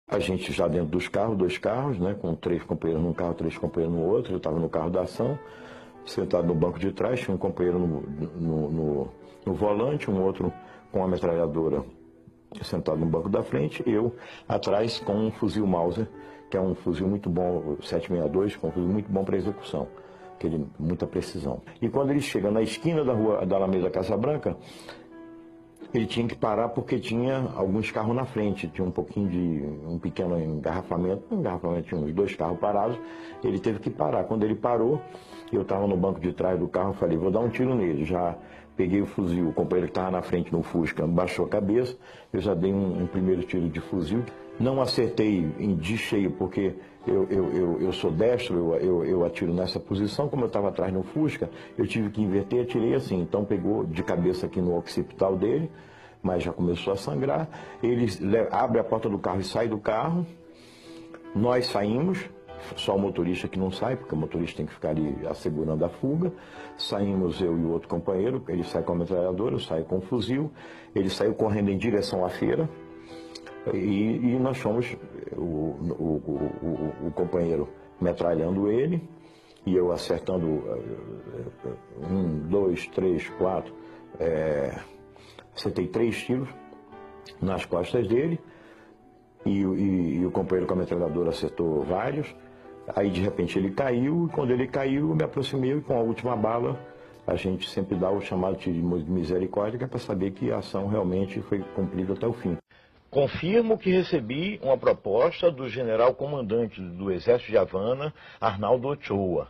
A gente já dentro dos carros, 2 carros, né, com 3 companheiros num carro, 3 companheiros no outro. Eu estava no carro da ação, sentado no banco de trás, tinha um companheiro no volante, um outro com a metralhadora sentado no banco da frente, eu atrás com um fuzil Mauser, que é um fuzil muito bom, 762, que é um fuzil muito bom para execução, muita precisão. E quando ele chega na esquina da rua da Alameda Casabranca, ele tinha que parar porque tinha alguns carros na frente, tinha um pequeno engarrafamento, tinha uns 2 carros parados, ele teve que parar. Quando ele parou, eu estava no banco de trás do carro, falei, vou dar um tiro nele. Já peguei o fuzil, o companheiro que estava na frente no Fusca baixou a cabeça, eu já dei um primeiro tiro de fuzil. Não acertei de cheio porque eu sou destro, eu atiro nessa posição. Como eu estava atrás no Fusca, eu tive que inverter, atirei assim. Então pegou de cabeça aqui no occipital dele, mas já começou a sangrar. Ele abre a porta do carro e sai do carro. Nós saímos, só o motorista que não sai, porque o motorista tem que ficar ali assegurando a fuga. Saímos eu e o outro companheiro, ele sai com a metralhadora, eu saio com o fuzil. Ele saiu correndo em direção à feira. E nós fomos, o companheiro metralhando ele, e eu acertando 1, 2, 3, 4, acertei 3 tiros nas costas dele, e o companheiro com a metralhadora acertou vários. Aí de repente ele caiu, e quando ele caiu eu me aproximei, e com a última bala a gente sempre dá o chamado tiro de misericórdia, para saber que a ação realmente foi cumprida até o fim. Confirmo que recebi uma proposta do general comandante do Exército de Havana, Arnaldo Ochoa.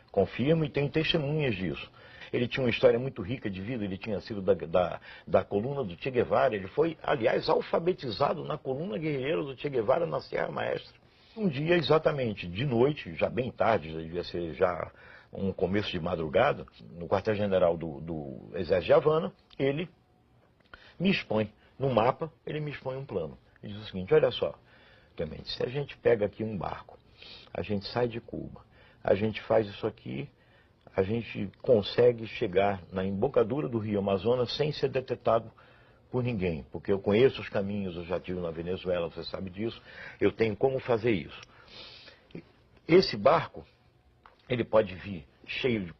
Confirmo e tenho testemunhas disso. Ele tinha uma história muito rica de vida, ele tinha sido da coluna do Che Guevara. Ele foi, aliás, alfabetizado na coluna guerreira do Che Guevara na Serra Maestra. Um dia, exatamente, de noite, já bem tarde, já devia ser já um começo de madrugada, no quartel-general do Exército de Havana, ele me expõe. No mapa, ele me expõe um plano. Ele diz o seguinte, olha só, Clemente, se a gente pega aqui um barco, a gente sai de Cuba, a gente faz isso aqui, a gente consegue chegar na embocadura do Rio Amazonas sem ser detectado por ninguém, porque eu conheço os caminhos, eu já estive na Venezuela, você sabe disso, eu tenho como fazer isso. Esse barco, ele pode vir cheio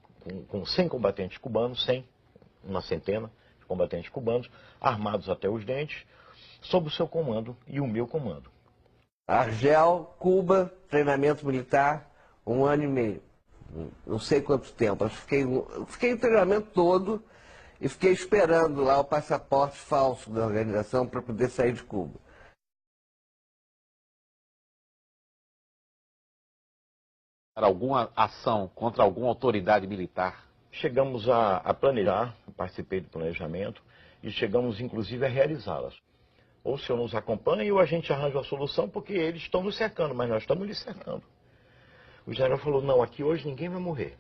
com 100 combatentes cubanos, 100, uma centena, combatentes cubanos, armados até os dentes, sob o seu comando e o meu comando. Argel, Cuba, treinamento militar, 1 ano e meio. Não sei quanto tempo. Fiquei o treinamento todo e fiquei esperando lá o passaporte falso da organização para poder sair de Cuba. Alguma ação contra alguma autoridade militar? Chegamos a planejar, participei do planejamento, e chegamos inclusive a realizá-las. Ou o senhor nos acompanha ou a gente arranja a solução, porque eles estão nos cercando, mas nós estamos lhes cercando. O general falou, não, aqui hoje ninguém vai morrer.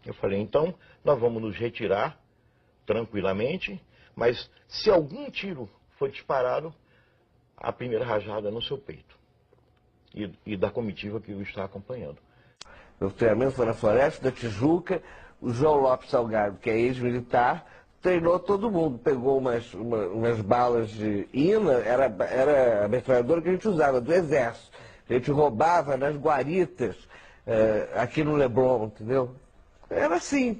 Eu falei, então nós vamos nos retirar tranquilamente, mas se algum tiro for disparado, a primeira rajada é no seu peito. E da comitiva que o está acompanhando. Meu treinamento foi na Floresta da Tijuca. O João Lopes Salgado, que é ex-militar, treinou todo mundo. Pegou umas balas de INA, era a metralhadora que a gente usava, do Exército. A gente roubava nas guaritas, aqui no Leblon, entendeu? Era assim.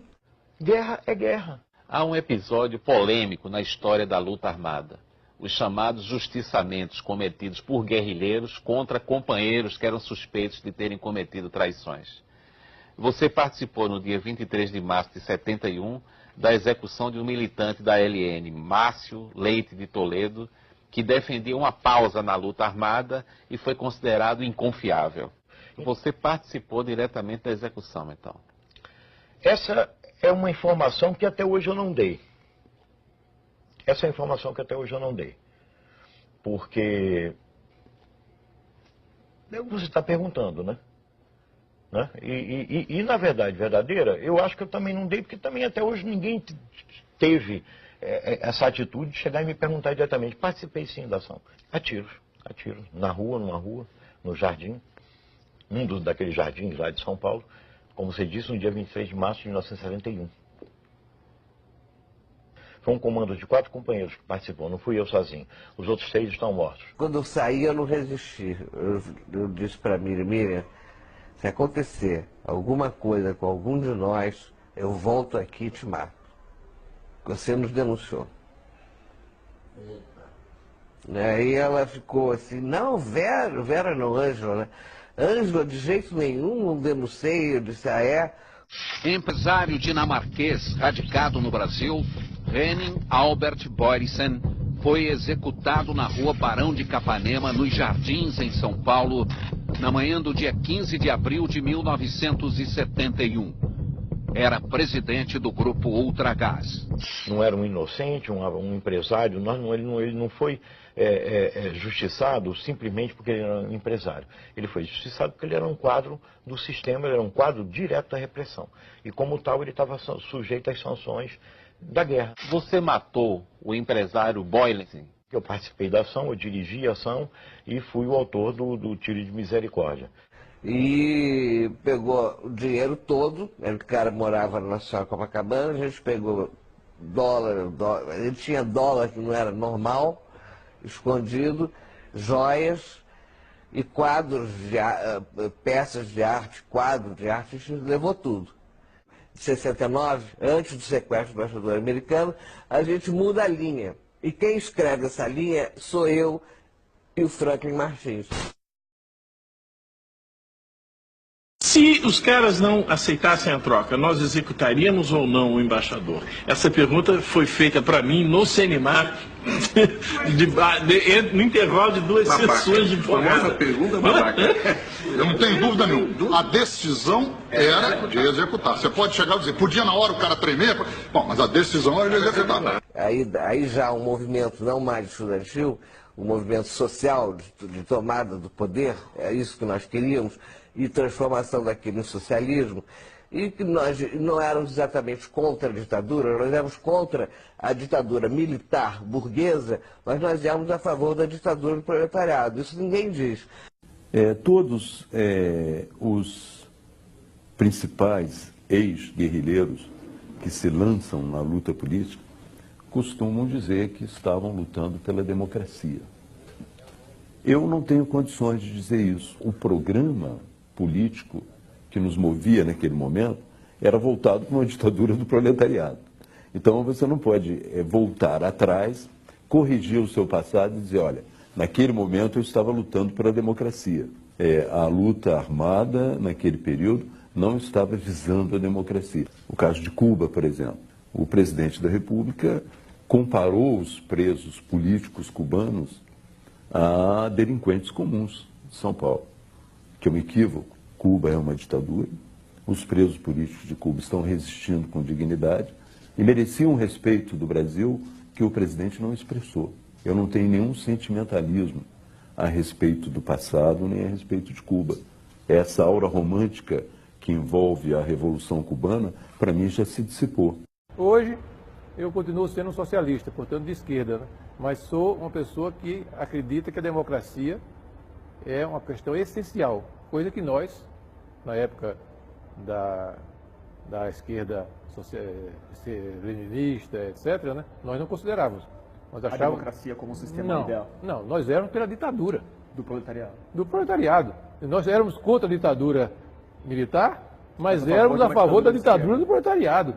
Guerra é guerra. Há um episódio polêmico na história da luta armada. Os chamados justiçamentos cometidos por guerrilheiros contra companheiros que eram suspeitos de terem cometido traições. Você participou no dia 23 de março de 71 da execução de um militante da LN, Márcio Leite de Toledo, que defendia uma pausa na luta armada e foi considerado inconfiável. Você participou diretamente da execução, então? Essa é uma informação que até hoje eu não dei. Essa é a informação que até hoje eu não dei. Porque você está perguntando, né? E na verdade verdadeira, eu acho que eu também não dei, porque também até hoje ninguém teve essa atitude de chegar e me perguntar diretamente. Participei sim da ação. A tiros, numa rua, no jardim, daqueles jardins lá de São Paulo, como você disse, no dia 23 de março de 1971. Foi um comando de 4 companheiros que participou, não fui eu sozinho. Os outros 6 estão mortos. Quando eu saí, eu não resisti. Eu disse para Miriam, se acontecer alguma coisa com algum de nós, eu volto aqui e te mato. Você nos denunciou. Aí ela ficou assim, não, Vera não, Ângela, né? Ângela, de jeito nenhum, não denunciei. Eu disse, ah, é? Empresário dinamarquês radicado no Brasil, Henning Albert Boysen, foi executado na rua Barão de Capanema, nos Jardins, em São Paulo, na manhã do dia 15 de abril de 1971. Era presidente do grupo Ultragaz. Não era um inocente, um empresário, ele não foi justiçado simplesmente porque ele era um empresário. Ele foi justiçado porque ele era um quadro do sistema, ele era um quadro direto da repressão. E como tal, ele estava sujeito às sanções da guerra. Você matou o empresário Boysen? Eu participei da ação, eu dirigi a ação e fui o autor do tiro de misericórdia. E pegou o dinheiro todo, o cara morava na Nacional Copacabana, a gente pegou dólar, ele tinha dólar que não era normal, escondido, joias e quadros, peças de arte, quadros de arte, a gente levou tudo. Em 69, antes do sequestro do embaixador americano, a gente muda a linha. E quem escreve essa linha sou eu e o Franklin Martins. Se os caras não aceitassem a troca, nós executaríamos ou não o embaixador? Essa pergunta foi feita para mim no Senemar, no intervalo de 2 sessões de Essa pergunta, babaca. Eu não tenho dúvida nenhuma. A decisão era de executar. Você pode chegar e dizer, podia na hora o cara tremer, bom, mas a decisão era de executar. Aí já um movimento não mais estudantil, um movimento social de tomada do poder, é isso que nós queríamos, e transformação daquilo em socialismo, e que nós não éramos exatamente contra a ditadura, nós éramos contra a ditadura militar burguesa, mas nós éramos a favor da ditadura do proletariado. Isso ninguém diz. Todos os principais ex-guerrilheiros que se lançam na luta política costumam dizer que estavam lutando pela democracia. Eu não tenho condições de dizer isso. O programa político que nos movia naquele momento era voltado para uma ditadura do proletariado. Então você não pode voltar atrás, corrigir o seu passado e dizer, olha, naquele momento eu estava lutando pela democracia. A luta armada naquele período não estava visando a democracia. O caso de Cuba, por exemplo, o presidente da República comparou os presos políticos cubanos a delinquentes comuns de São Paulo, que é um equívoco. Cuba é uma ditadura, os presos políticos de Cuba estão resistindo com dignidade e mereciam um respeito do Brasil que o presidente não expressou. Eu não tenho nenhum sentimentalismo a respeito do passado nem a respeito de Cuba. Essa aura romântica que envolve a Revolução Cubana, para mim, já se dissipou. Hoje, eu continuo sendo um socialista, portanto de esquerda, né? Mas sou uma pessoa que acredita que a democracia é uma questão essencial, coisa que nós, na época da esquerda leninista, etc., né, nós não considerávamos. Nós achávamos... A democracia como sistema ideal? Não, nós éramos pela ditadura. Do proletariado? Do proletariado. Nós éramos contra a ditadura militar, mas éramos a favor da ditadura do proletariado.